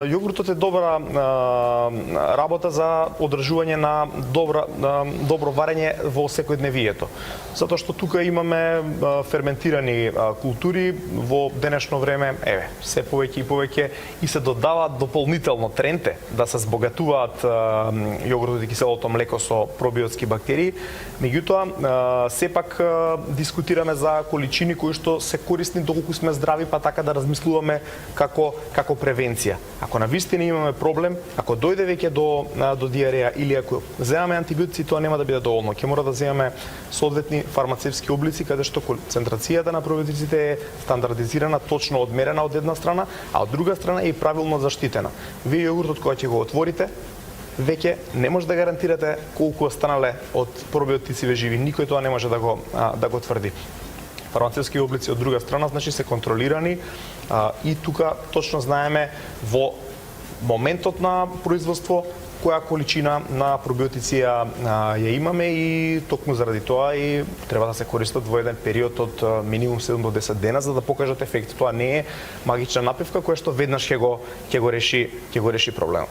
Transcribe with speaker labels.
Speaker 1: Јогуртот е добра работа за одржување на добро варење во секојдневието. Затоа што тука имаме ферментирани култури во денешно време, се повеќе и повеќе и се додаваат дополнително тренте да се збогатуваат јогуртот и киселото млеко со пробиотски бактерии. Меѓутоа, сепак дискутираме за количини кои што се корисни доколку сме здрави, па така да размислуваме како превенција. Ако навистина имаме проблем, ако дојде веќе до диареја или ако земаме антибиотици, тоа нема да биде доволно. Ќе мора да земаме соодветни фармацевски облици каде што концентрацијата на пробиотиците е стандардизирана, точно одмерена од една страна, а од друга страна е и правилно заштитена. Вие јогуртот кога ќе го отворите, веќе не може да гарантирате колку останале од пробиотици живи. Никој тоа не може да го тврди. Фармацевски облици од друга страна, значи се контролирани и тука точно знаеме во моментот на производство која количина на пробиотици ја имаме и токму заради тоа и треба да се користат во еден период од минимум 7 до 10 дена за да покажат ефект. Тоа не е магична напивка која што веднаш ќе го реши проблемот.